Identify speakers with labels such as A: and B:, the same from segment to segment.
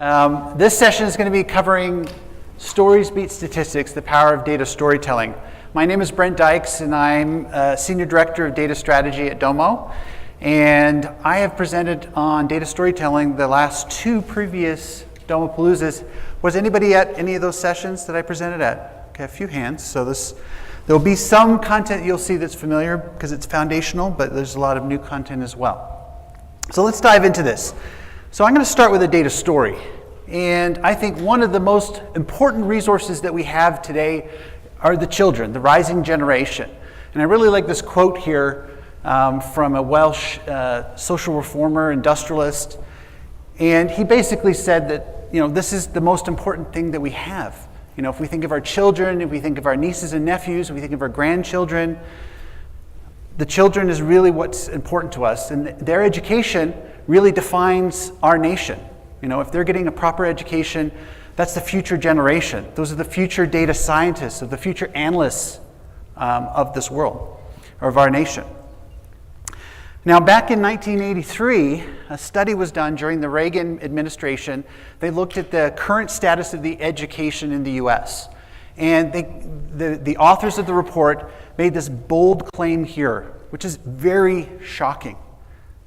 A: This session is going to be covering Stories Beat Statistics, the power of data storytelling. My name is Brent Dykes, and I'm Senior Director of Data Strategy at Domo. And I have presented on data storytelling the last two previous Domopaloozas. Was anybody at any of those sessions that I presented at? Okay, a few hands. So there'll be some content you'll see that's familiar because it's foundational, but there's a lot of new content as well. So let's dive into this. So I'm going to start with a data story. And I think one of the most important resources that we have today are the children, the rising generation. And I really like this quote here from a Welsh social reformer, industrialist. And he basically said that, this is the most important thing that we have. If we think of our children, if we think of our nieces and nephews, if we think of our grandchildren, the children is really what's important to us. And their education really defines our nation. If they're getting a proper education, that's the future generation. Those are the future data scientists, of the future analysts of this world, or of our nation. Now, back in 1983, a study was done during the Reagan administration. They looked at the current status of the education in the U.S. And the authors of the report made this bold claim here, which is very shocking,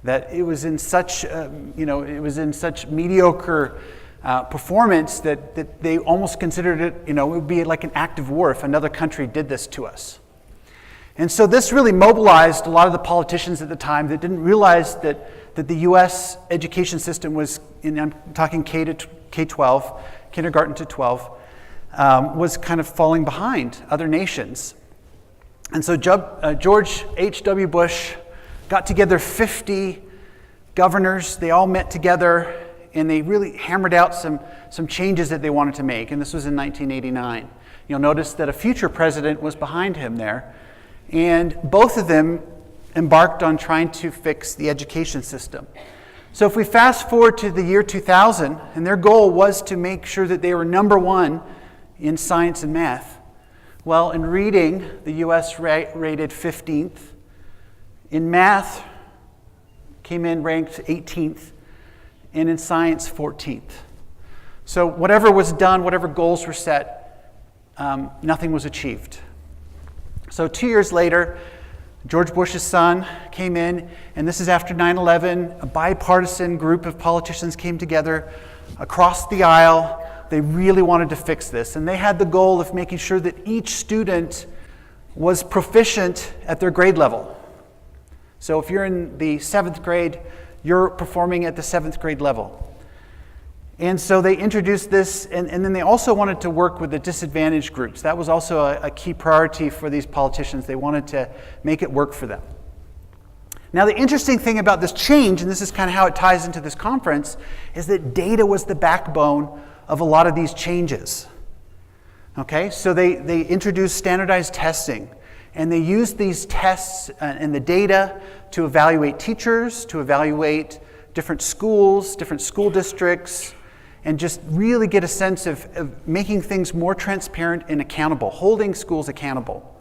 A: that it was in such, mediocre performance that they almost considered it, it would be like an act of war if another country did this to us. And so this really mobilized a lot of the politicians at the time that didn't realize that the U.S. education system was, I'm talking K-12, kindergarten to 12, was kind of falling behind other nations. And so George H.W. Bush got together 50 governors. They all met together, and they really hammered out some changes that they wanted to make. And this was in 1989. You'll notice that a future president was behind him there. And both of them embarked on trying to fix the education system. So if we fast forward to the year 2000, and their goal was to make sure that they were number one in science and math. Well, in reading, the U.S. rated 15th. In math, came in ranked 18th. And in science, 14th. So whatever was done, whatever goals were set, nothing was achieved. So 2 years later, George Bush's son came in, and this is after 9/11. A bipartisan group of politicians came together across the aisle. They really wanted to fix this, and they had the goal of making sure that each student was proficient at their grade level. So if you're in the 7th grade, you're performing at the 7th grade level. And so they introduced this, and then they also wanted to work with the disadvantaged groups. That was also a key priority for these politicians. They wanted to make it work for them. Now, the interesting thing about this change, and this is kind of how it ties into this conference, is that data was the backbone of a lot of these changes. Okay, so they introduced standardized testing, and they used these tests and the data to evaluate teachers, to evaluate different schools, different school districts, and just really get a sense of making things more transparent and accountable, holding schools accountable.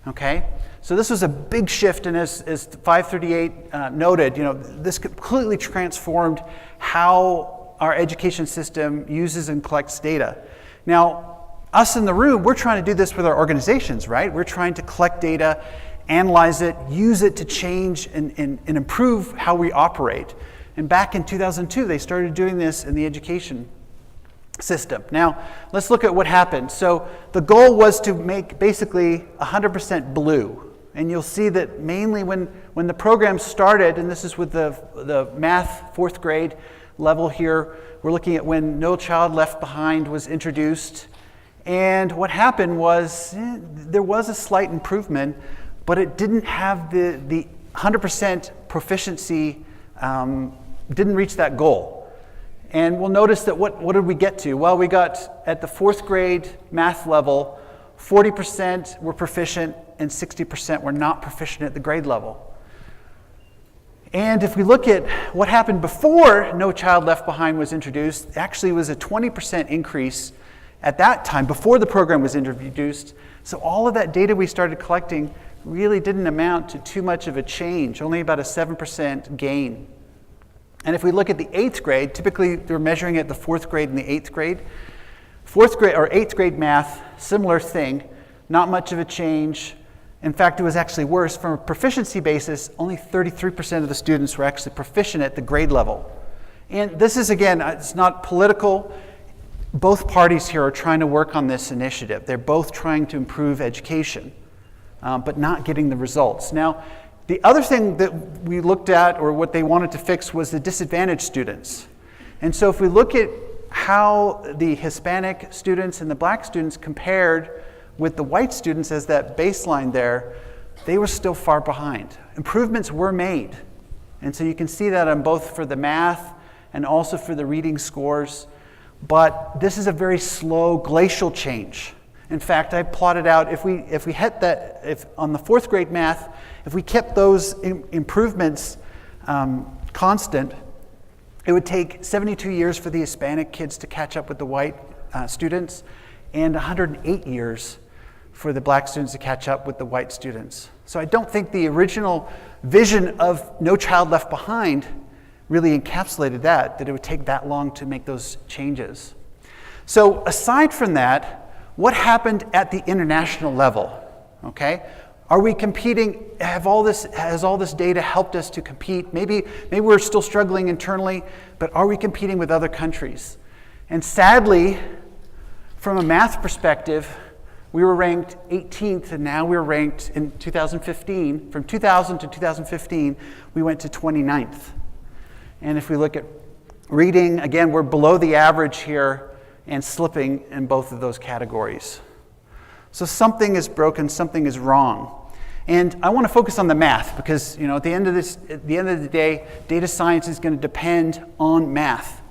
A: Okay? So this was a big shift, and as 538 noted, this completely transformed how our education system uses and collects data. Now, us in the room, we're trying to do this with our organizations, right? We're trying to collect data, analyze it, use it to change and improve how we operate. And back in 2002, they started doing this in the education system. Now, let's look at what happened. So the goal was to make basically 100% blue. And you'll see that mainly when the program started, and this is with the math 4th grade level here, we're looking at when No Child Left Behind was introduced. And what happened was there was a slight improvement, but it didn't have the 100% proficiency, didn't reach that goal. And we'll notice that what did we get to? Well, we got at the 4th grade math level, 40% were proficient and 60% were not proficient at the grade level. And if we look at what happened before No Child Left Behind was introduced, actually it was a 20% increase at that time, before the program was introduced. So all of that data we started collecting really didn't amount to too much of a change, only about a 7% gain. And if we look at the 8th grade, typically they're measuring it the 4th grade and the 8th grade. 4th grade or 8th grade math, similar thing, not much of a change. In fact, it was actually worse. From a proficiency basis, only 33% of the students were actually proficient at the grade level. And this is, again, it's not political. Both parties here are trying to work on this initiative. They're both trying to improve education, but not getting the results. Now, the other thing that we looked at, or what they wanted to fix, was the disadvantaged students. And so if we look at how the Hispanic students and the black students compared with the white students as that baseline there, they were still far behind. Improvements were made. And so you can see that on both for the math and also for the reading scores. But this is a very slow glacial change. In fact, I plotted out if we hit that, if on the 4th grade math, if we kept those improvements constant, it would take 72 years for the Hispanic kids to catch up with the white students, and 108 years for the black students to catch up with the white students. So I don't think the original vision of No Child Left Behind really encapsulated that it would take that long to make those changes. So aside from that, what happened at the international level? Okay, are we competing? Has all this data helped us to compete? Maybe we're still struggling internally, but are we competing with other countries? And sadly, from a math perspective, we were ranked 18th, and now we're ranked in 2015. From 2000 to 2015, we went to 29th. And if we look at reading, again, we're below the average here and slipping in both of those categories. So something is broken, something is wrong. And I want to focus on the math because, at the end of the day, data science is going to depend on math.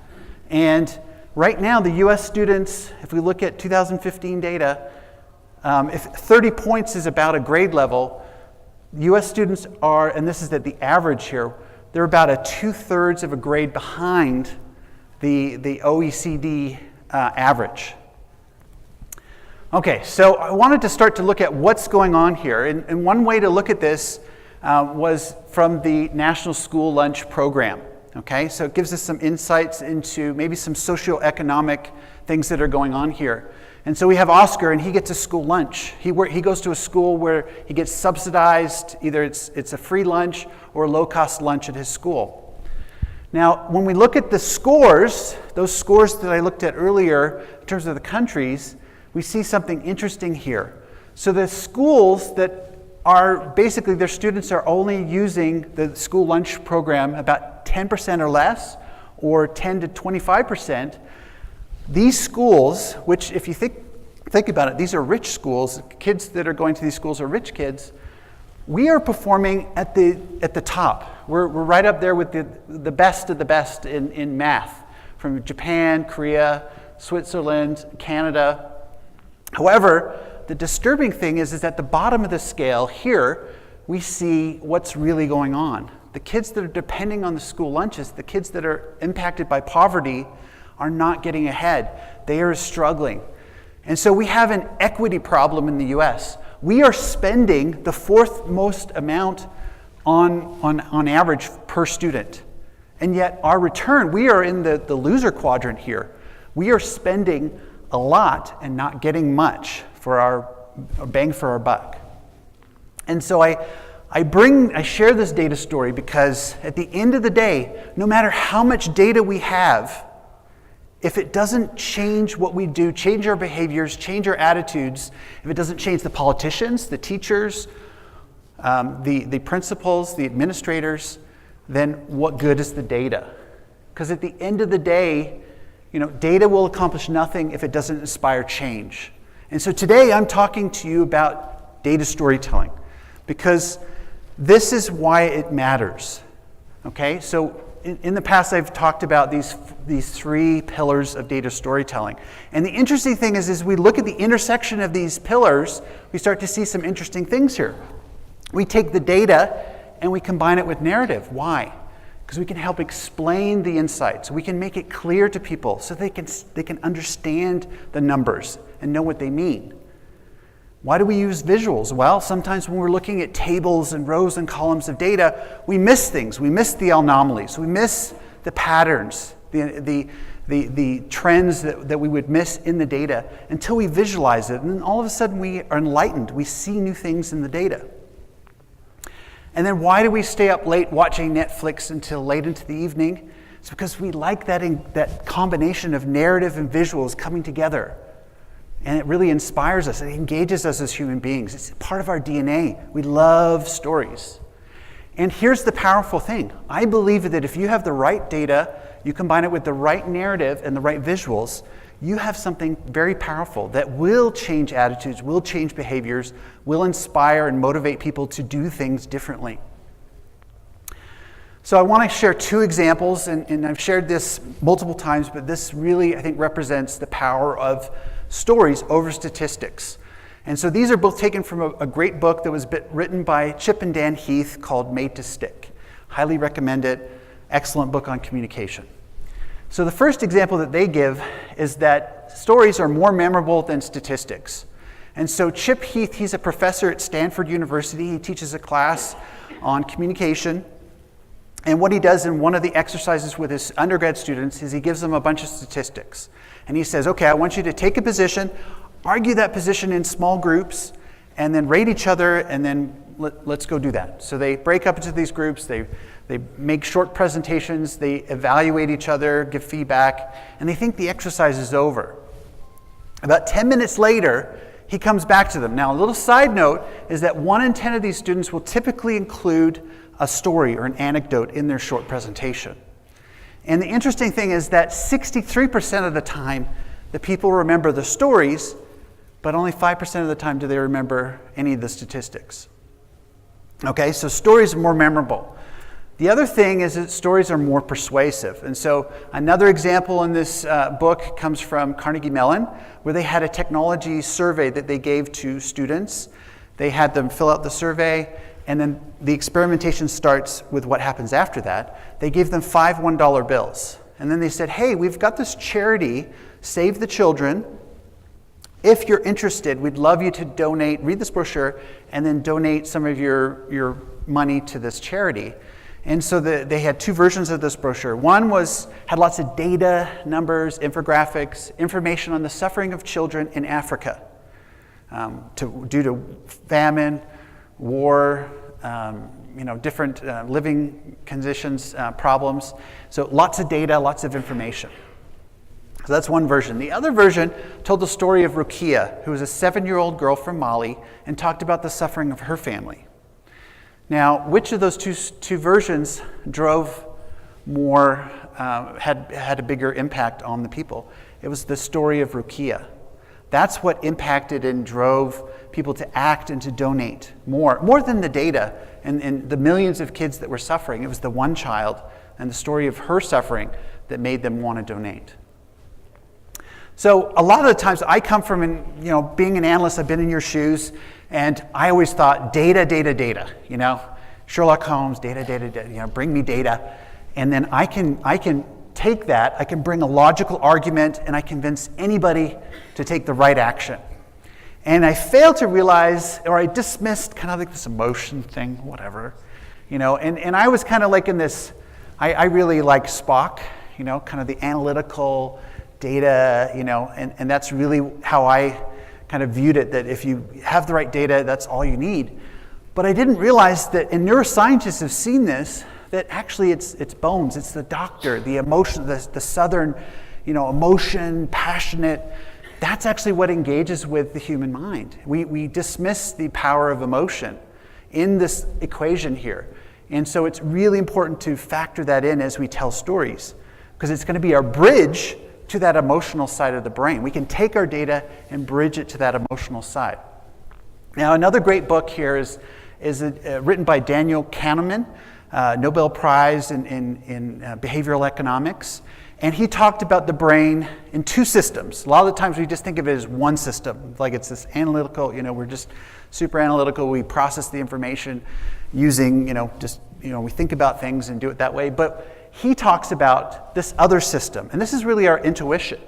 A: And right now, the US students, if we look at 2015 data, if 30 points is about a grade level, US students are, and this is at the average here, they're about a 2/3 of a grade behind the OECD average. Okay, so I wanted to start to look at what's going on here. And one way to look at this was from the National School Lunch Program. Okay, so it gives us some insights into maybe some socioeconomic things that are going on here. And so we have Oscar, and he gets a school lunch. He goes to a school where he gets subsidized, either it's a free lunch or a low-cost lunch at his school. Now, when we look at the scores, those scores that I looked at earlier in terms of the countries, we see something interesting here. So the schools that are basically, their students are only using the school lunch program about 10% or less, or 10 to 25%, these schools, which if you think about it, these are rich schools, kids that are going to these schools are rich kids, we are performing at the top. We're right up there with the best of the best in math, from Japan, Korea, Switzerland, Canada. However, the disturbing thing is at the bottom of the scale here, we see what's really going on. The kids that are depending on the school lunches, the kids that are impacted by poverty, are not getting ahead. They are struggling. And so we have an equity problem in the US. We are spending the 4th most amount on average per student. And yet our return, we are in the loser quadrant here. We are spending a lot and not getting much for our bang for our buck. And so I share this data story because at the end of the day, no matter how much data we have, if it doesn't change what we do, change our behaviors, change our attitudes, if it doesn't change the politicians, the teachers, the principals, the administrators, then what good is the data? Because at the end of the day, data will accomplish nothing if it doesn't inspire change. And so today I'm talking to you about data storytelling because this is why it matters. Okay, so in the past, I've talked about these 3 pillars of data storytelling. And the interesting thing is we look at the intersection of these pillars, we start to see some interesting things here. We take the data and we combine it with narrative. Why? Because we can help explain the insights. We can make it clear to people so they can understand the numbers and know what they mean. Why do we use visuals? Well, sometimes when we're looking at tables and rows and columns of data, we miss things. We miss the anomalies. We miss the patterns, the trends that we would miss in the data until we visualize it. And then all of a sudden we are enlightened. We see new things in the data. And then why do we stay up late watching Netflix until late into the evening? It's because we like that combination of narrative and visuals coming together. And it really inspires us. It engages us as human beings. It's part of our DNA. We love stories. And here's the powerful thing. I believe that if you have the right data, you combine it with the right narrative and the right visuals, you have something very powerful that will change attitudes, will change behaviors, will inspire and motivate people to do things differently. So I want to share two examples, and I've shared this multiple times, but this really, I think, represents the power of stories over statistics. And so these are both taken from a great book that was written by Chip and Dan Heath called Made to Stick. Highly recommend it. Excellent book on communication. So the first example that they give is that stories are more memorable than statistics. And so Chip Heath, he's a professor at Stanford University. He teaches a class on communication. And what he does in one of the exercises with his undergrad students is he gives them a bunch of statistics. And he says, okay, I want you to take a position, argue that position in small groups, and then rate each other, and then let's go do that. So they break up into these groups, they make short presentations, they evaluate each other, give feedback, and they think the exercise is over. About 10 minutes later, he comes back to them. Now, a little side note is that 1 in 10 of these students will typically include a story or an anecdote in their short presentation. And the interesting thing is that 63% of the time, the people remember the stories, but only 5% of the time do they remember any of the statistics. Okay, so stories are more memorable. The other thing is that stories are more persuasive. And so another example in this book comes from Carnegie Mellon, where they had a technology survey that they gave to students. They had them fill out the survey, and then the experimentation starts with what happens after that. They gave them 5 $1 bills. And then they said, hey, we've got this charity, Save the Children. If you're interested, we'd love you to donate, read this brochure, and then donate some of your money to this charity. And so they had 2 versions of this brochure. One had lots of data, numbers, infographics, information on the suffering of children in Africa due to famine, war, different living conditions, problems. So lots of data, lots of information. So that's one version. The other version told the story of Rukia, who was a 7-year-old girl from Mali, and talked about the suffering of her family. Now, which of those two versions drove more, had a bigger impact on the people? It was the story of Rukia. That's what impacted and drove people to act and to donate more than the data and the millions of kids that were suffering. It was the one child and the story of her suffering that made them want to donate. So a lot of the times I come from, being an analyst, I've been in your shoes, and I always thought data, Sherlock Holmes, data, bring me data. And then I can take that, I can bring a logical argument, and I convince anybody to take the right action. And I failed to realize, or I dismissed kind of like this emotion thing, whatever, and I was kind of like in this, I really like Spock, kind of the analytical data, and that's really how I kind of viewed it, that if you have the right data, that's all you need. But I didn't realize that, and neuroscientists have seen this, that actually it's bones, it's the doctor, the emotion, the southern, emotion, passionate, that's actually what engages with the human mind. We dismiss the power of emotion in this equation here. And so it's really important to factor that in as we tell stories, because it's going to be our bridge to that emotional side of the brain. We can take our data and bridge it to that emotional side. Now, another great book here is written by Daniel Kahneman, Nobel Prize in behavioral economics. And he talked about the brain in 2 systems. A lot of the times we just think of it as one system, like it's this analytical, we're just super analytical. We process the information using, we think about things and do it that way. But he talks about this other system, and this is really our intuition.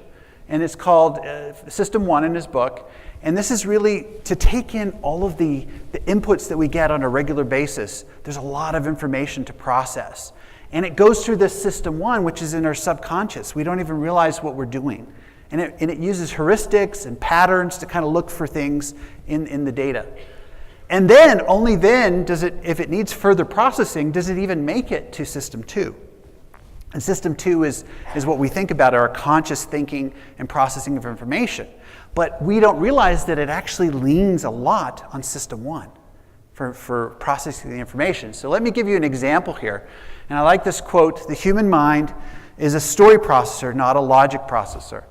A: And it's called System 1 in his book. And this is really to take in all of the inputs that we get on a regular basis. There's a lot of information to process. And it goes through this system one, which is in our subconscious. We don't even realize what we're doing. And it uses heuristics and patterns to kind of look for things in the data. And then, only then, does it, if it needs further processing, does it even make it to system two. And system two is what we think about, our conscious thinking and processing of information. But we don't realize that it actually leans a lot on system one for processing the information. So let me give you an example here. And I like this quote: "The human mind is a story processor, not a logic processor."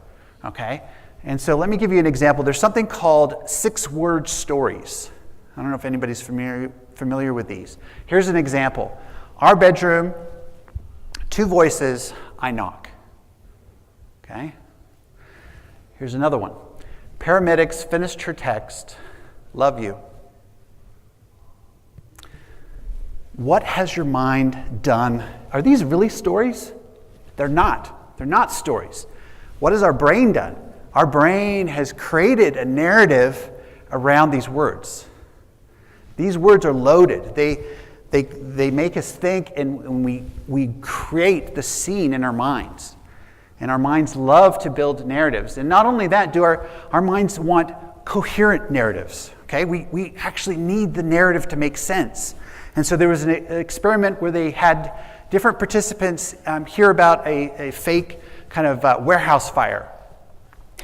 A: Okay? And so let me give you an example. There's something called 6-word stories. I don't know if anybody's familiar with these. Here's an example. Our bedroom, 2 voices, I knock. Okay? Here's another one. Paramedics finished her text, love you. What has your mind done? Are these really stories? They're not. They're not stories. What has our brain done? Our brain has created a narrative around these words. These words are loaded. They make us think, and we create the scene in our minds. And our minds love to build narratives. And not only that, do our minds want coherent narratives. Okay? We actually need the narrative to make sense. And so there was an experiment where they had different participants hear about a fake kind of warehouse fire.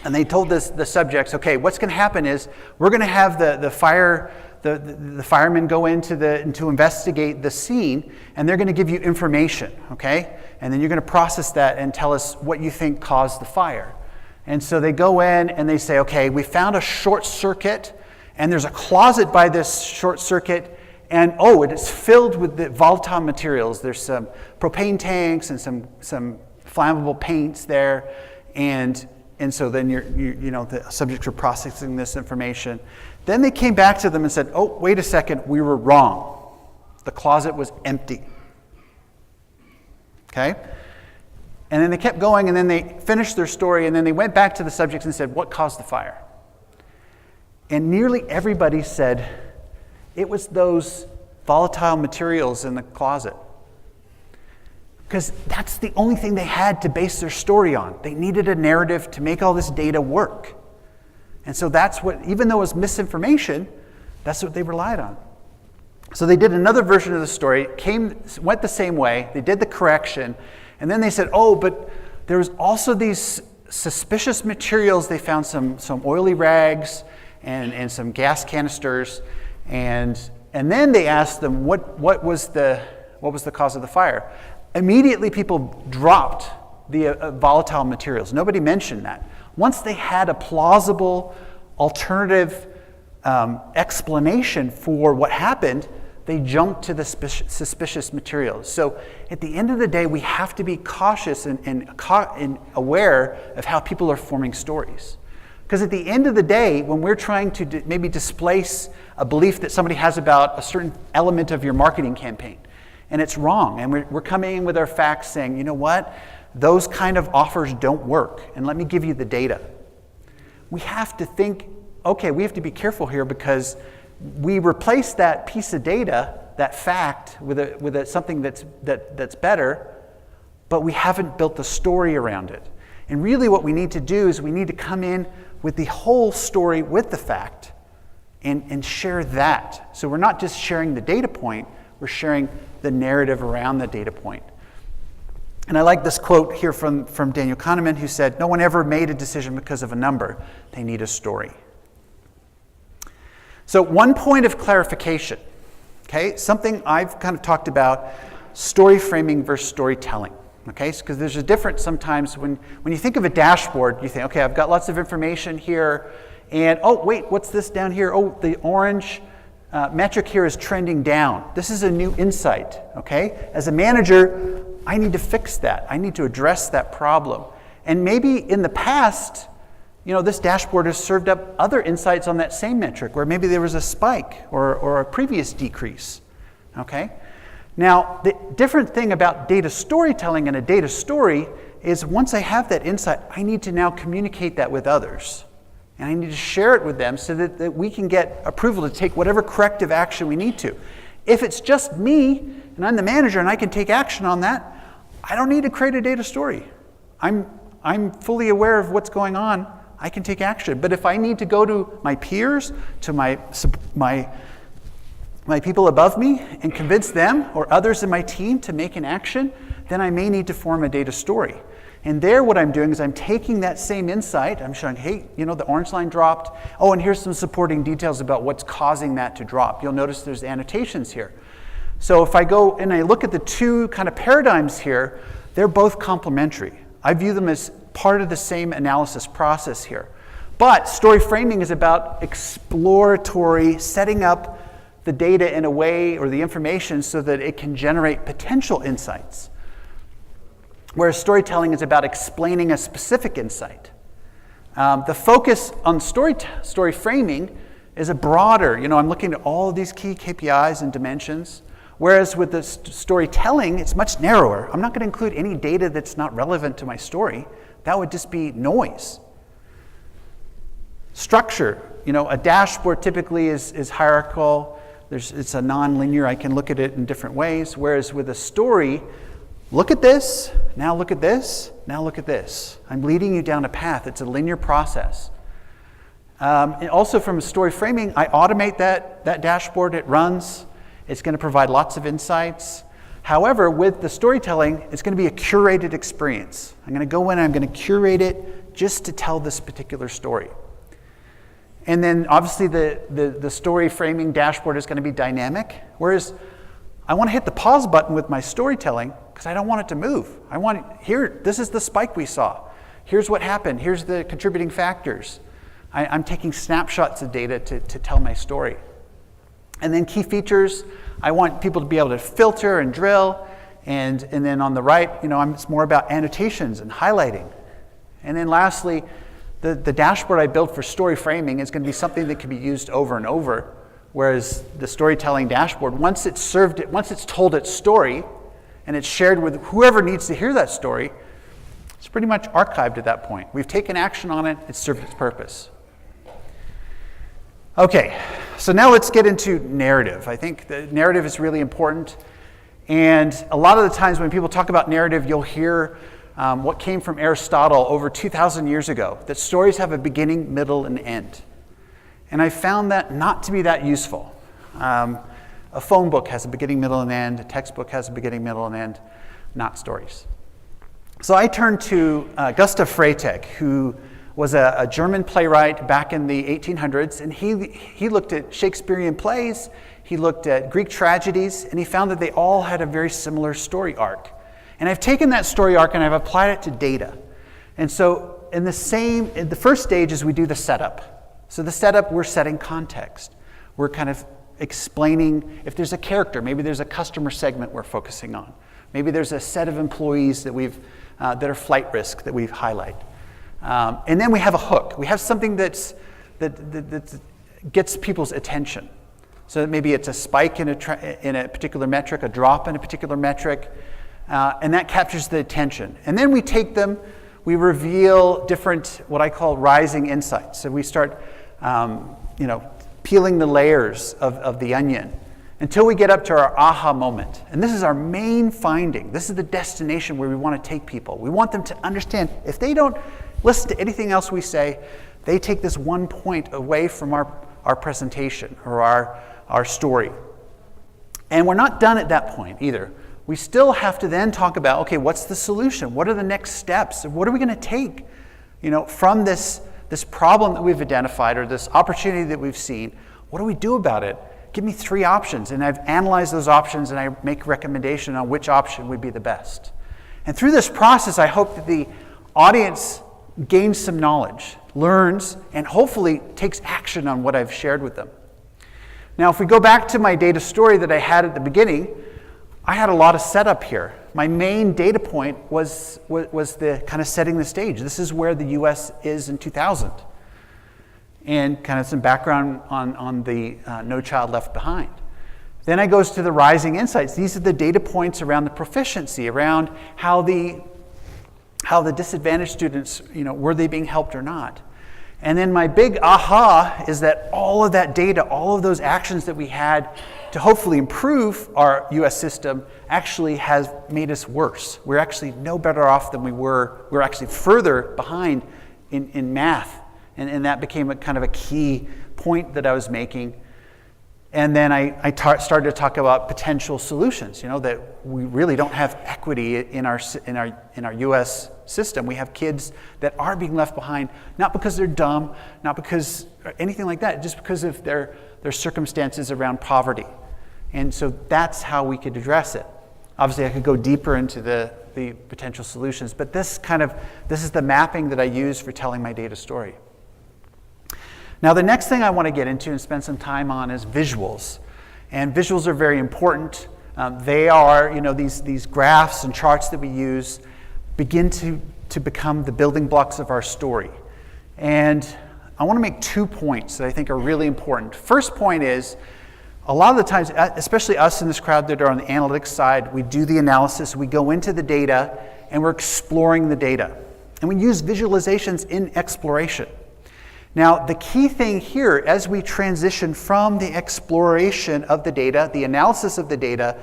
A: And they told the subjects, okay, what's going to happen is we're going to have the firemen go to investigate the scene, and they're going to give you information, okay? And then you're going to process that and tell us what you think caused the fire. And so they go in and they say, okay, we found a short circuit, and there's a closet by this short circuit, and it is filled with the volatile materials. There's some propane tanks and some flammable paints there, and so then the subjects are processing this information. Then they came back to them and said, oh, wait a second, we were wrong. The closet was empty. Okay? And then they kept going, and then they finished their story, and then they went back to the subjects and said, what caused the fire? And nearly everybody said, it was those volatile materials in the closet. Because that's the only thing they had to base their story on. They needed a narrative to make all this data work. And so that's what, even though it was misinformation, that's what they relied on. So they did another version of the story, went the same way, they did the correction, and then they said, but there was also these suspicious materials. They found some oily rags and some gas canisters, and then they asked them what was the cause of the fire. Immediately people dropped the volatile materials. Nobody mentioned that. Once they had a plausible alternative explanation for what happened, they jumped to the suspicious materials. So at the end of the day, we have to be cautious and aware of how people are forming stories. Because at the end of the day, when we're trying to maybe displace a belief that somebody has about a certain element of your marketing campaign, and it's wrong, and we're coming in with our facts saying, you know what, those kind of offers don't work, and let me give you the data. We have to think, okay, we have to be careful here, because we replace that piece of data, that fact, with something that's better, but we haven't built the story around it. And really what we need to do is we need to come in with the whole story with the fact and share that. So we're not just sharing the data point, we're sharing the narrative around the data point. And I like this quote here from Daniel Kahneman, who said, no one ever made a decision because of a number. They need a story. So one point of clarification, okay? Something I've kind of talked about, story framing versus storytelling, okay? Because there's a difference sometimes when you think of a dashboard, you think, okay, I've got lots of information here, and wait, what's this down here? The orange metric here is trending down. This is a new insight, okay? As a manager, I need to fix that. I need to address that problem. And maybe in the past, this dashboard has served up other insights on that same metric, where maybe there was a spike or a previous decrease, okay? Now, the different thing about data storytelling and a data story is once I have that insight, I need to now communicate that with others. And I need to share it with them so that we can get approval to take whatever corrective action we need to. If it's just me, and I'm the manager, and I can take action on that, I don't need to create a data story. I'm fully aware of what's going on. I can take action. But if I need to go to my peers, to my people above me, and convince them or others in my team to make an action, then I may need to form a data story. And there what I'm doing is I'm taking that same insight, I'm showing, hey, the orange line dropped. Oh, and here's some supporting details about what's causing that to drop. You'll notice there's annotations here. So if I go and I look at the two kind of paradigms here, they're both complementary. I view them as part of the same analysis process here. But story framing is about exploratory, setting up the data in a way, or the information, so that it can generate potential insights. Whereas storytelling is about explaining a specific insight. The focus on story framing is a broader, I'm looking at all of these key KPIs and dimensions. Whereas with the storytelling, it's much narrower. I'm not going to include any data that's not relevant to my story. That would just be noise. Structure, a dashboard typically is hierarchical. It's a non-linear. I can look at it in different ways. Whereas with a story, look at this, now look at this, now look at this. I'm leading you down a path. It's a linear process. And also from story framing, I automate that dashboard. It runs. It's going to provide lots of insights. However, with the storytelling, it's going to be a curated experience. I'm going to go in and I'm going to curate it just to tell this particular story. And then obviously the story framing dashboard is going to be dynamic, whereas I want to hit the pause button with my storytelling because I don't want it to move. This is the spike we saw. Here's what happened. Here's the contributing factors. I'm taking snapshots of data to tell my story. And then key features, I want people to be able to filter and drill. And then on the right, it's more about annotations and highlighting. And then lastly, the dashboard I built for story framing is going to be something that can be used over and over. Whereas the storytelling dashboard, once it's told its story, and it's shared with whoever needs to hear that story, it's pretty much archived at that point. We've taken action on it, it's served its purpose. Okay, so now let's get into narrative. I think the narrative is really important. And a lot of the times when people talk about narrative, you'll hear what came from Aristotle over 2,000 years ago, that stories have a beginning, middle, and end. And I found that not to be that useful. A phone book has a beginning, middle, and end. A textbook has a beginning, middle, and end, not stories. So I turned to Gustav Freytag, who was a German playwright back in the 1800s, and he looked at Shakespearean plays, he looked at Greek tragedies, and he found that they all had a very similar story arc. And I've taken that story arc and I've applied it to data. And so in the first stage is we do the setup. So the setup, we're setting context. We're kind of explaining if there's a character, maybe there's a customer segment we're focusing on. Maybe there's a set of employees that are flight risk that we've highlighted. And then we have a hook. We have something that gets people's attention. So maybe it's a spike in a particular metric, a drop in a particular metric, and that captures the attention. And then we take them, we reveal different, what I call rising insights. So we start, peeling the layers of the onion until we get up to our aha moment. And this is our main finding. This is the destination where we want to take people. We want them to understand, if they don't listen to anything else we say, they take this one point away from our presentation or our story. And we're not done at that point either. We still have to then talk about, okay, what's the solution? What are the next steps? What are we going to take, from this problem that we've identified or this opportunity that we've seen? What do we do about it? Give me 3 options, and I've analyzed those options and I make a recommendation on which option would be the best. And through this process, I hope that the audience gains some knowledge, learns, and hopefully takes action on what I've shared with them. Now, if we go back to my data story that I had at the beginning, I had a lot of setup here. My main data point was the kind of setting the stage. This is where the U.S. is in 2000. And kind of some background on the No Child Left Behind. Then I goes to the rising insights. These are the data points around the proficiency, around how the disadvantaged students, were they being helped or not? And then my big aha is that all of that data, all of those actions that we had to hopefully improve our US system actually has made us worse. We're actually no better off than we were. We're actually further behind in math. And that became a kind of a key point that I was making. And then I started to talk about potential solutions, that we really don't have equity in our US system. We have kids that are being left behind, not because they're dumb, not because anything like that, just because of their circumstances around poverty. And so that's how we could address it. Obviously, I could go deeper into the potential solutions, but this is the mapping that I use for telling my data story. Now, the next thing I want to get into and spend some time on is visuals. And visuals are very important. They are, these graphs and charts that we use begin to become the building blocks of our story. And I want to make 2 points that I think are really important. First point is, a lot of the times, especially us in this crowd that are on the analytics side, we do the analysis, we go into the data, and we're exploring the data. And we use visualizations in exploration. Now, the key thing here, as we transition from the exploration of the data, the analysis of the data,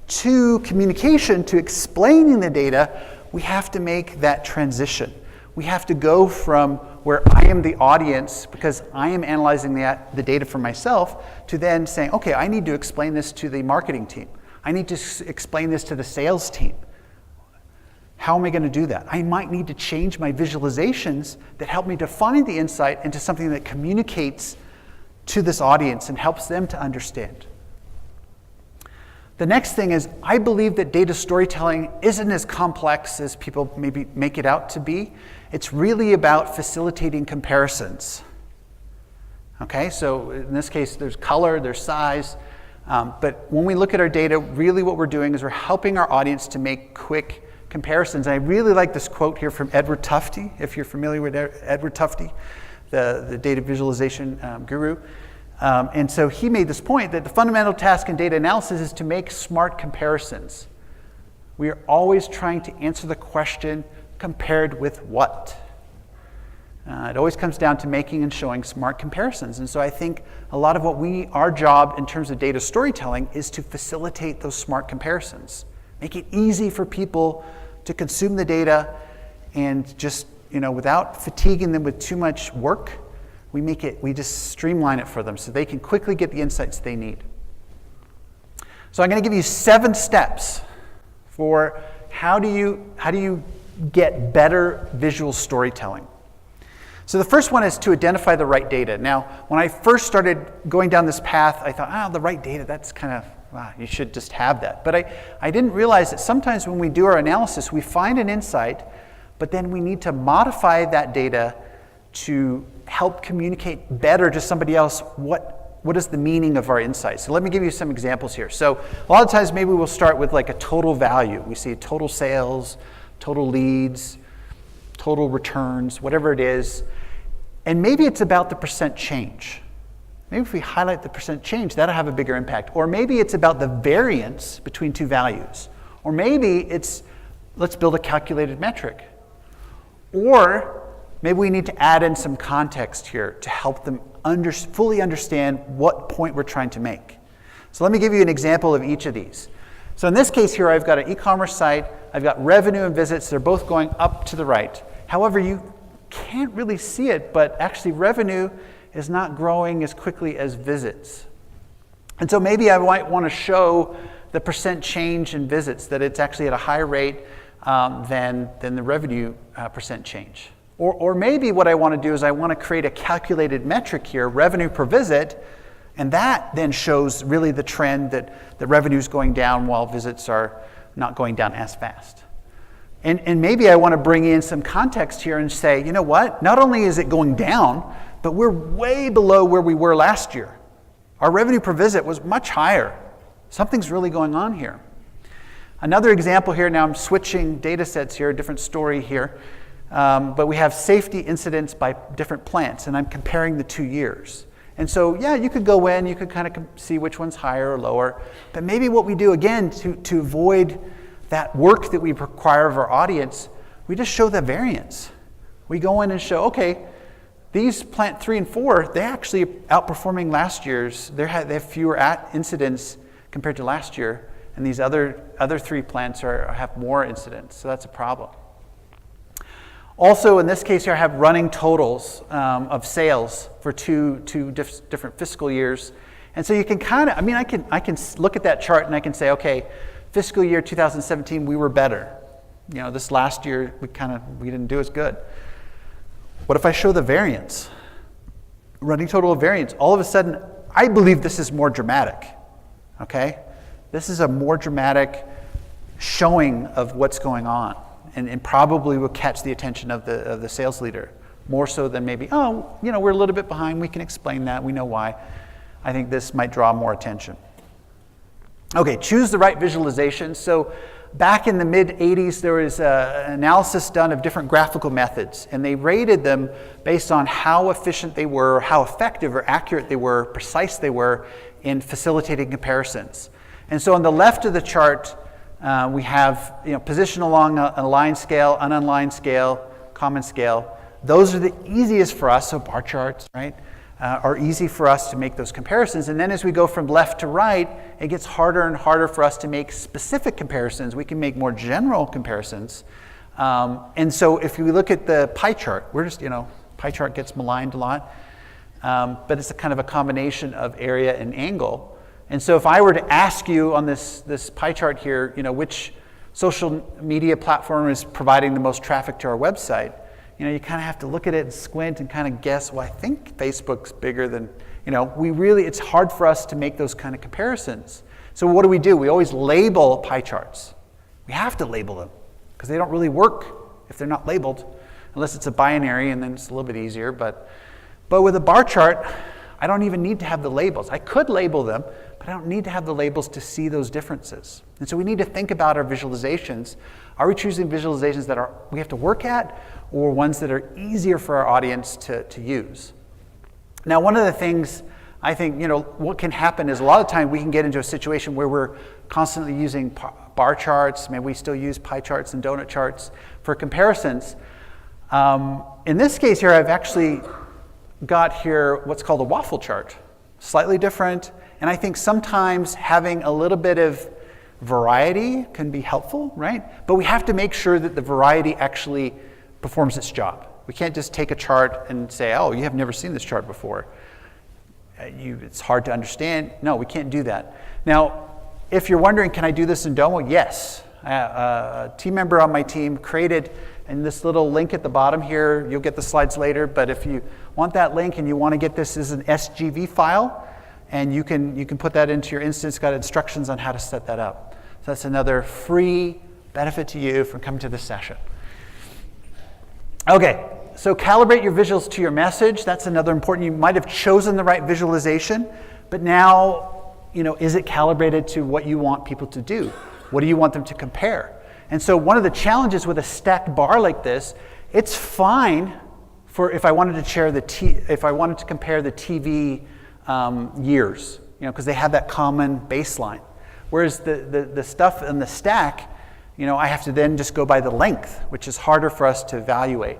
A: to communication, to explaining the data, we have to make that transition. We have to go from where I am the audience, because I am analyzing the data for myself, to then saying, okay, I need to explain this to the marketing team. I need to explain this to the sales team. How am I going to do that? I might need to change my visualizations that help me define the insight into something that communicates to this audience and helps them to understand. The next thing is, I believe that data storytelling isn't as complex as people maybe make it out to be. It's really about facilitating comparisons. Okay, so in this case, there's color, there's size, but when we look at our data, really what we're doing is we're helping our audience to make quick comparisons. And I really like this quote here from Edward Tufte, if you're familiar with Edward Tufte, the data visualization guru. And so he made this point that the fundamental task in data analysis is to make smart comparisons. We are always trying to answer the question, compared with what? It always comes down to making and showing smart comparisons. And so I think a lot of our job in terms of data storytelling is to facilitate those smart comparisons. Make it easy for people to consume the data, and just, without fatiguing them with too much work, we just streamline it for them so they can quickly get the insights they need. So I'm going to give you 7 steps for how do you get better visual storytelling. So the first one is to identify the right data. Now, when I first started going down this path, I thought, the right data, that's kind of, you should just have that. But I didn't realize that sometimes when we do our analysis, we find an insight, but then we need to modify that data to help communicate better to somebody else what is the meaning of our insight. So let me give you some examples here. So a lot of times maybe we'll start with like a total value. We see total sales, total leads, total returns, whatever it is. And maybe it's about the percent change. Maybe if we highlight the percent change, that'll have a bigger impact. Or maybe it's about the variance between 2 values. Or maybe it's, let's build a calculated metric. Or maybe we need to add in some context here to help them fully understand what point we're trying to make. So let me give you an example of each of these. So in this case here, I've got an e-commerce site. I've got revenue and visits. They're both going up to the right. However, you can't really see it, but actually revenue is not growing as quickly as visits. And so maybe I might want to show the percent change in visits, that it's actually at a higher rate than the revenue percent change. Or maybe what I want to do is I want to create a calculated metric here, revenue per visit, and that then shows really the trend that the revenue is going down while visits are not going down as fast. And maybe I want to bring in some context here and say, you know what? Not only is it going down, but we're way below where we were last year. Our revenue per visit was much higher. Something's really going on here. Another example here, now I'm switching data sets here, a different story here, but we have safety incidents by different plants, and I'm comparing the 2 years. And so, yeah, you could go in, you could kind of see which one's higher or lower, but maybe what we do, again, to avoid that work that we require of our audience, we just show the variance. We go in and show, okay, These plant 3 and 4, they actually outperforming last year's. They have fewer incidents compared to last year, and these other 3 plants have more incidents, so that's a problem. Also, in this case here, I have running totals of sales for two different fiscal years. And so you can kind of, I can look at that chart and I can say, okay, fiscal year 2017, we were better. This last year, we didn't do as good. What if I show the variance? Running total of variance. All of a sudden, I believe this is more dramatic, okay? This is a more dramatic showing of what's going on. And probably will catch the attention of the sales leader, more so than maybe, we're a little bit behind, we can explain that, we know why. I think this might draw more attention. Okay, choose the right visualization. So back in the mid-'80s, there was an analysis done of different graphical methods, and they rated them based on how efficient they were, how effective or accurate they were, precise they were in facilitating comparisons. And so on the left of the chart, we have position along a line scale, unaligned scale, common scale. Those are the easiest for us, so bar charts, right, are easy for us to make those comparisons. And then as we go from left to right, it gets harder and harder for us to make specific comparisons. We can make more general comparisons. And so if we look at the pie chart, we're just, pie chart gets maligned a lot, but it's a kind of a combination of area and angle. And so if I were to ask you on this pie chart here, which social media platform is providing the most traffic to our website, you kind of have to look at it and squint and kind of guess, well, I think Facebook's bigger than, it's hard for us to make those kind of comparisons. So what do? We always label pie charts. We have to label them because they don't really work if they're not labeled, unless it's a binary, and then it's a little bit easier. But with a bar chart, I don't even need to have the labels. I could label them, but I don't need to have the labels to see those differences. And so we need to think about our visualizations. Are we choosing visualizations that we have to work at, or ones that are easier for our audience to use? Now, one of the things I think, what can happen is a lot of time we can get into a situation where we're constantly using bar charts. Maybe we still use pie charts and donut charts for comparisons. In this case here, I've actually got here what's called a waffle chart. Slightly different, and I think sometimes having a little bit of variety can be helpful, right? But we have to make sure that the variety actually performs its job. We can't just take a chart and say, oh, you have never seen this chart before. It's hard to understand. No, we can't do that. Now, if you're wondering, can I do this in Domo? Yes. A team member on my team created, and this little link at the bottom here, you'll get the slides later, but if you want that link and you want to get this as an SGV file, and you can put that into your instance, got instructions on how to set that up. So that's another free benefit to you from coming to this session. Okay, so calibrate your visuals to your message. That's another important. You might have chosen the right visualization, but now, is it calibrated to what you want people to do? What do you want them to compare? And so one of the challenges with a stacked bar like this, it's fine for if I wanted to compare the TV years, because they have that common baseline. Whereas the stuff in the stack, I have to then just go by the length, which is harder for us to evaluate.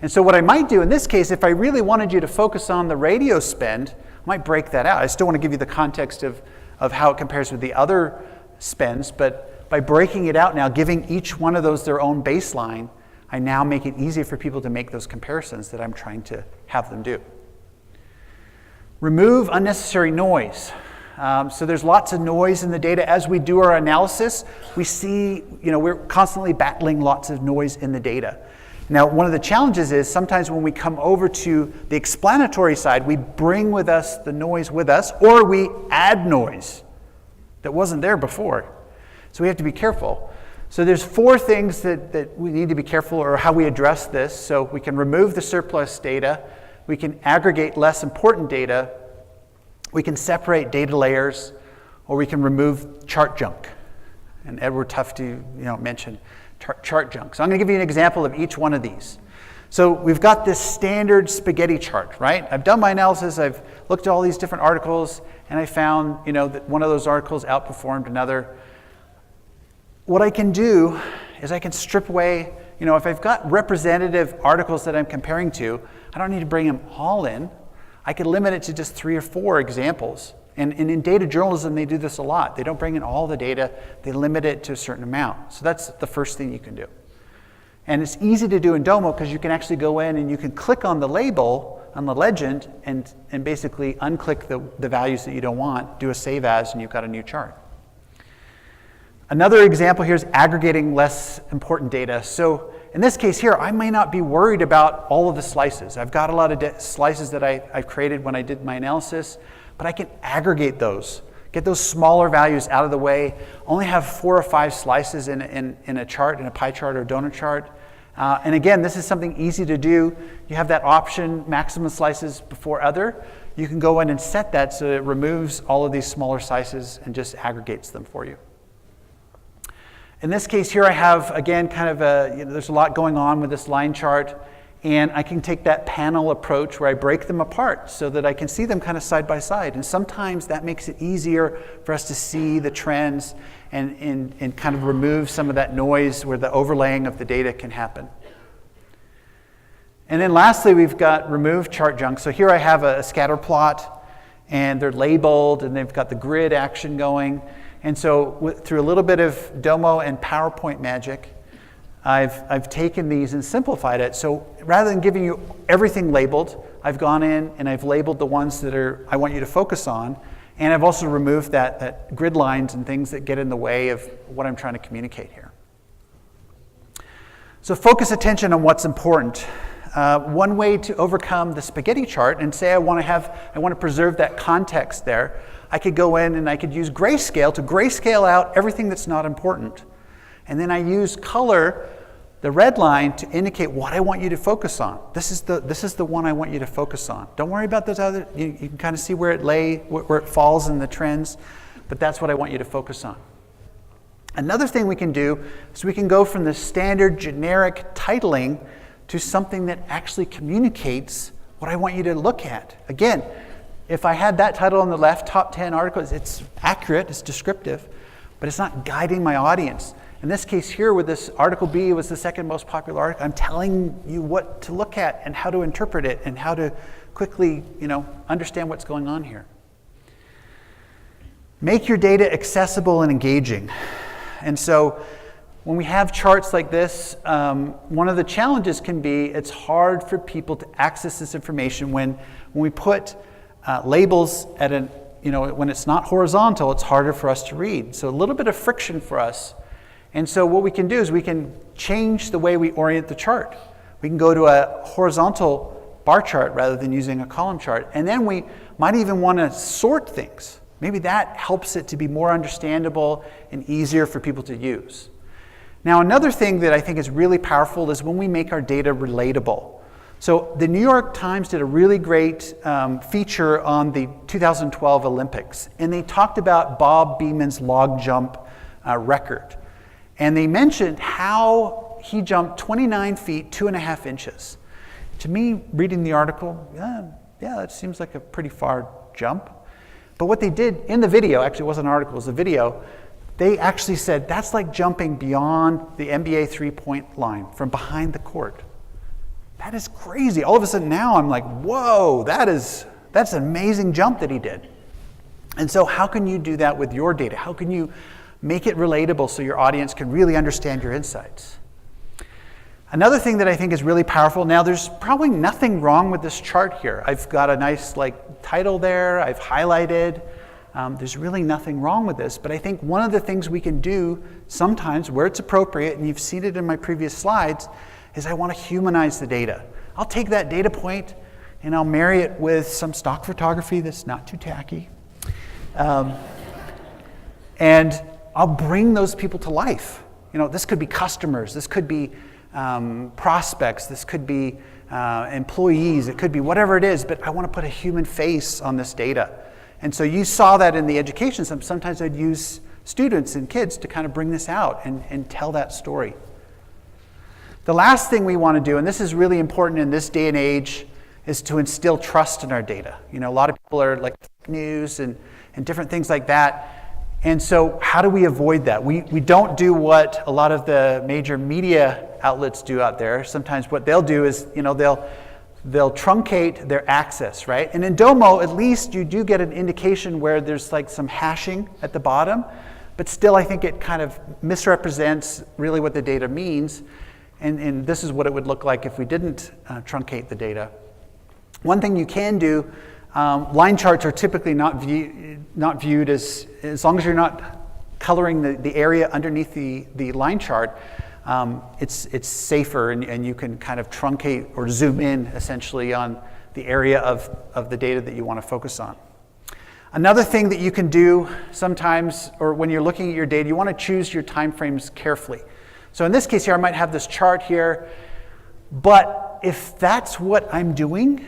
A: And so what I might do in this case, if I really wanted you to focus on the radio spend, I might break that out. I still want to give you the context of how it compares with the other spends, but by breaking it out now, giving each one of those their own baseline, I now make it easier for people to make those comparisons that I'm trying to have them do. Remove unnecessary noise. So there's lots of noise in the data. As we do our analysis, we see, we're constantly battling lots of noise in the data. Now, one of the challenges is sometimes when we come over to the explanatory side, we bring with us the noise with us, or we add noise that wasn't there before. So we have to be careful. So there's 4 things that we need to be careful, or how we address this. So we can remove the surplus data, we can aggregate less important data, we can separate data layers, or we can remove chart junk. And Edward Tufte, mentioned chart junk. So I'm going to give you an example of each one of these. So we've got this standard spaghetti chart, right? I've done my analysis, I've looked at all these different articles, and I found, that one of those articles outperformed another. What I can do is I can strip away, if I've got representative articles that I'm comparing to, I don't need to bring them all in. I can limit it to just 3 or 4 examples. And in data journalism, they do this a lot. They don't bring in all the data. They limit it to a certain amount. So that's the first thing you can do. And it's easy to do in Domo because you can actually go in and you can click on the label, on the legend, and basically unclick the values that you don't want, do a save as, and you've got a new chart. Another example here is aggregating less important data. So in this case here, I may not be worried about all of the slices. I've got a lot of slices that I've created when I did my analysis, but I can aggregate those, get those smaller values out of the way, only have 4 or 5 slices in a chart, in a pie chart or donut chart. And again, this is something easy to do. You have that option, maximum slices before other. You can go in and set that so it removes all of these smaller slices and just aggregates them for you. In this case here, I have, again, kind of there's a lot going on with this line chart. And I can take that panel approach where I break them apart so that I can see them kind of side by side. And sometimes that makes it easier for us to see the trends and kind of remove some of that noise where the overlaying of the data can happen. And then lastly, we've got remove chart junk. So here I have a scatter plot, and they're labeled, and they've got the grid action going. And so through a little bit of Domo and PowerPoint magic, I've taken these and simplified it. So rather than giving you everything labeled, I've gone in and I've labeled the ones that I want you to focus on. And I've also removed that grid lines and things that get in the way of what I'm trying to communicate here. So focus attention on what's important. One way to overcome the spaghetti chart and say I want to preserve that context there, I could go in and I could use grayscale to grayscale out everything that's not important. And then I use color, the red line, to indicate what I want you to focus on. This is the one I want you to focus on. Don't worry about those other. You can kind of see where it falls in the trends, but that's what I want you to focus on. Another thing we can do is we can go from the standard generic titling to something that actually communicates what I want you to look at. Again, if I had that title on the left, top 10 articles, it's accurate, it's descriptive, but it's not guiding my audience. In this case here, with this article B, it was the second most popular article. I'm telling you what to look at and how to interpret it and how to quickly, understand what's going on here. Make your data accessible and engaging. And so when we have charts like this, one of the challenges can be it's hard for people to access this information when we put labels at when it's not horizontal, it's harder for us to read. So a little bit of friction for us. And so what we can do is we can change the way we orient the chart. We can go to a horizontal bar chart rather than using a column chart. And then we might even want to sort things. Maybe that helps it to be more understandable and easier for people to use. Now, another thing that I think is really powerful is when we make our data relatable. So the New York Times did a really great feature on the 2012 Olympics. And they talked about Bob Beeman's log jump record. And they mentioned how he jumped 29 feet, 2.5 inches. To me, reading the article, yeah, that seems like a pretty far jump. But what they did in the video, actually it wasn't an article, it was a video, they actually said that's like jumping beyond the NBA three-point line from behind the court. That is crazy. All of a sudden now I'm like, whoa, that's an amazing jump that he did. And so how can you do that with your data? How can you make it relatable so your audience can really understand your insights? Another thing that I think is really powerful, now there's probably nothing wrong with this chart here. I've got a nice title there, I've highlighted. There's really nothing wrong with this, but I think one of the things we can do sometimes where it's appropriate, and you've seen it in my previous slides, is I want to humanize the data. I'll take that data point and I'll marry it with some stock photography that's not too tacky. And I'll bring those people to life. This could be customers, this could be prospects, this could be employees, it could be whatever it is, but I want to put a human face on this data. And so you saw that in the education. Sometimes I'd use students and kids to kind of bring this out and tell that story. The last thing we want to do, and this is really important in this day and age, is to instill trust in our data. A lot of people are like fake news and different things like that. And so how do we avoid that? We don't do what a lot of the major media outlets do out there. Sometimes what they'll do is, they'll truncate their access, right? And in Domo, at least you do get an indication where there's like some hashing at the bottom, but still I think it kind of misrepresents really what the data means. And this is what it would look like if we didn't truncate the data. One thing you can do, line charts are typically not viewed as long as you're not coloring the area underneath the line chart, it's safer, and you can kind of truncate or zoom in essentially on the area of the data that you want to focus on. Another thing that you can do sometimes, or when you're looking at your data, you want to choose your time frames carefully. So in this case here, I might have this chart here, but if that's what I'm doing,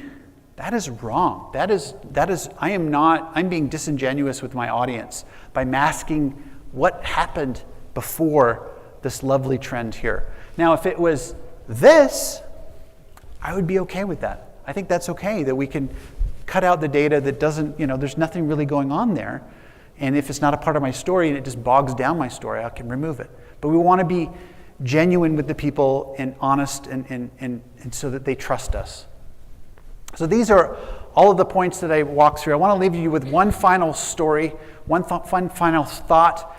A: that is wrong. I'm being disingenuous with my audience by masking what happened before this lovely trend here. Now, if it was this, I would be okay with that. I think that's okay, that we can cut out the data that doesn't, there's nothing really going on there. And if it's not a part of my story and it just bogs down my story, I can remove it. But we want to be genuine with the people and honest and so that they trust us. So these are all of the points that I walked through. I want to leave you with one final story, one final thought.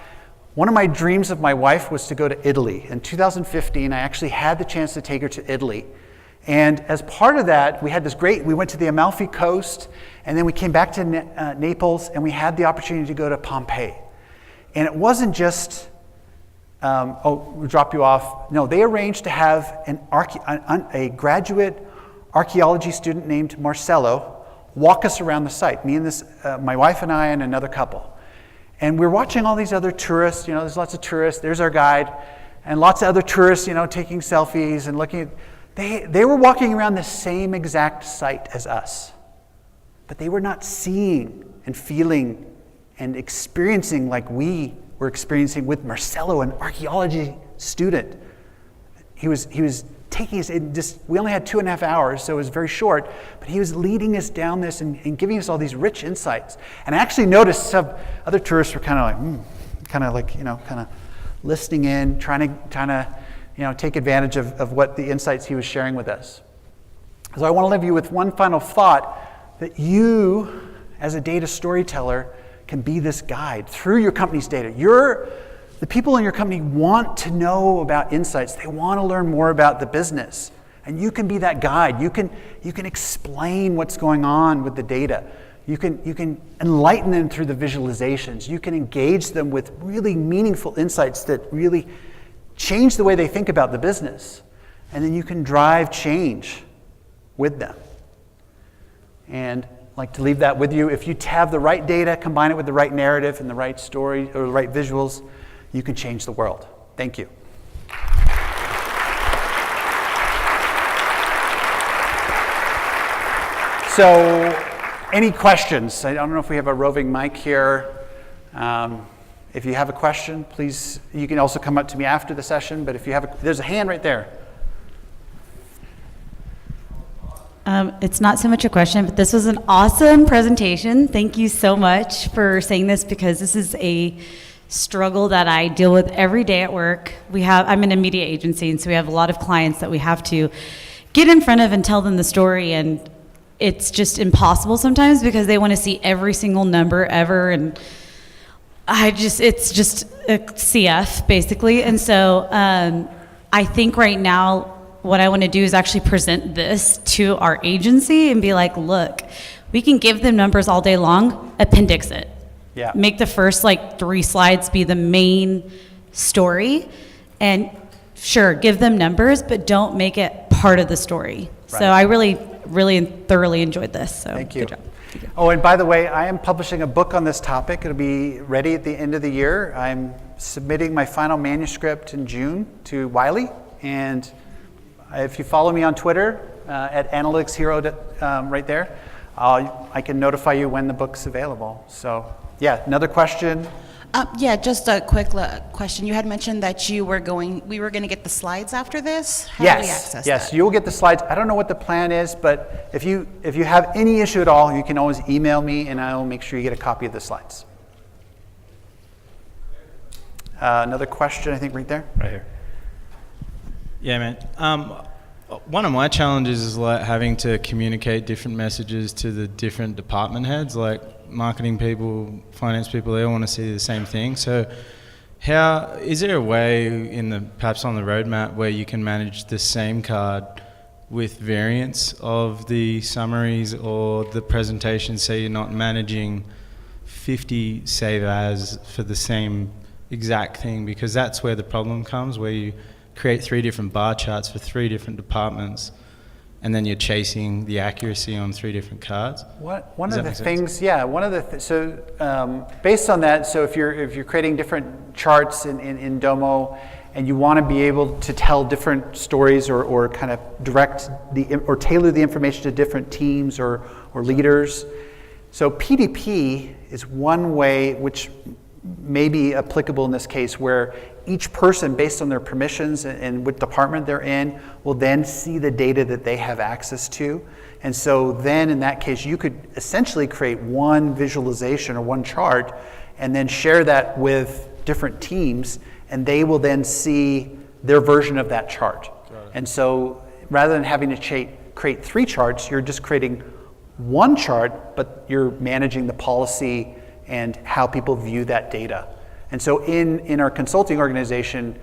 A: One of my dreams of my wife was to go to Italy. In 2015, I actually had the chance to take her to Italy. And as part of that, we went to the Amalfi Coast, and then we came back to Naples, and we had the opportunity to go to Pompeii. And it wasn't just, we'll drop you off. No, they arranged to have a graduate archaeology student named Marcello walk us around the site, my wife and I and another couple. And we're watching all these other tourists, there's lots of tourists, there's our guide, and lots of other tourists, taking selfies and looking at, they were walking around the same exact site as us, but they were not seeing and feeling and experiencing like we were experiencing with Marcello, an archaeology student. He was taking us, we only had 2.5 hours, so it was very short, but he was leading us down this and giving us all these rich insights. And I actually noticed some other tourists were kind of listening in, trying to take advantage of what the insights he was sharing with us. So I want to leave you with one final thought, that you, as a data storyteller, can be this guide through your company's data. The people in your company want to know about insights. They want to learn more about the business. And you can be that guide. You can explain what's going on with the data. You can enlighten them through the visualizations. You can engage them with really meaningful insights that really change the way they think about the business. And then you can drive change with them. And I'd like to leave that with you. If you have the right data, combine it with the right narrative and the right story or the right visuals, you can change the world. Thank you. So, any questions? I don't know if we have a roving mic here. If you have a question, please, you can also come up to me after the session, but if you have there's a hand right there.
B: It's not so much a question, but this was an awesome presentation. Thank you so much for saying this, because this is a struggle that I deal with every day at work. I'm in a media agency, and so we have a lot of clients that we have to get in front of and tell them the story, and it's just impossible sometimes because they want to see every single number ever, and it's just a CF basically. And so I think right now what I want to do is actually present this to our agency and be like, look, we can give them numbers all day long, appendix it.
A: Yeah.
B: Make the first 3 slides be the main story, and sure, give them numbers, but don't make it part of the story. Right. So I really, really thoroughly enjoyed this. So
A: thank you.
B: Good job. Thank you.
A: Oh, and by the way, I am publishing a book on this topic. It'll be ready at the end of the year. I'm submitting my final manuscript in June to Wiley, and if you follow me on Twitter at Analytics Hero, right there, I can notify you when the book's available. So. Yeah, another question?
C: Just a quick question. You had mentioned that we were going to get the slides after this. How do we access that?
A: Yes, you will get the slides. I don't know what the plan is, but if you have any issue at all, you can always email me, and I will make sure you get a copy of the slides. Another question, I think, right there.
D: Right here. Yeah, man. One of my challenges is like having to communicate different messages to the different department heads, like marketing people, finance people. They all want to see the same thing. So, how is there a way perhaps on the roadmap where you can manage the same card with variants of the summaries or the presentation, so you're not managing 50 save as for the same exact thing? Because that's where the problem comes, where you create 3 different bar charts for 3 different departments, and then you're chasing the accuracy on 3 different cards.
A: One of the things, based on that, so if you're creating different charts in Domo, and you want to be able to tell different stories or kind of or tailor the information to different teams or leaders. So PDP is one way which may be applicable in this case, where each person, based on their permissions and what department they're in, will then see the data that they have access to. And so then in that case, you could essentially create one visualization or one chart and then share that with different teams, and they will then see their version of that chart. And so rather than having to create 3 charts, you're just creating one chart, but you're managing the policy and how people view that data. And so in our consulting organization,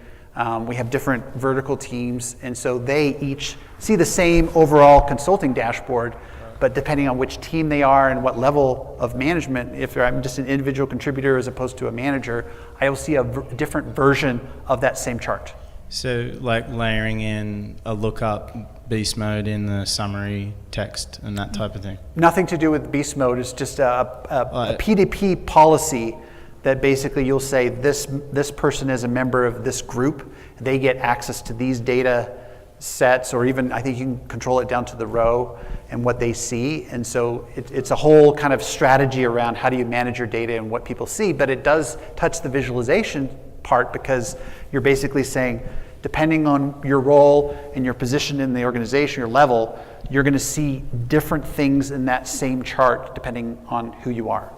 A: we have different vertical teams, and so they each see the same overall consulting dashboard, but depending on which team they are and what level of management, if I'm just an individual contributor as opposed to a manager, I will see a different version of that same chart.
D: So like layering in a lookup beast mode in the summary text and that type of thing?
A: Nothing to do with beast mode. It's just a PDP policy that basically you'll say this person is a member of this group. They get access to these data sets, or even I think you can control it down to the row and what they see. And so it's a whole kind of strategy around how do you manage your data and what people see. But it does touch the visualization part, because you're basically saying, depending on your role and your position in the organization, your level, you're going to see different things in that same chart depending on who you are.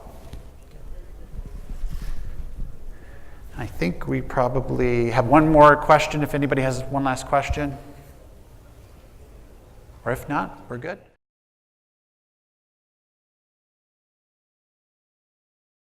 A: I think we probably have one more question if anybody has one last question. Or if not, we're good.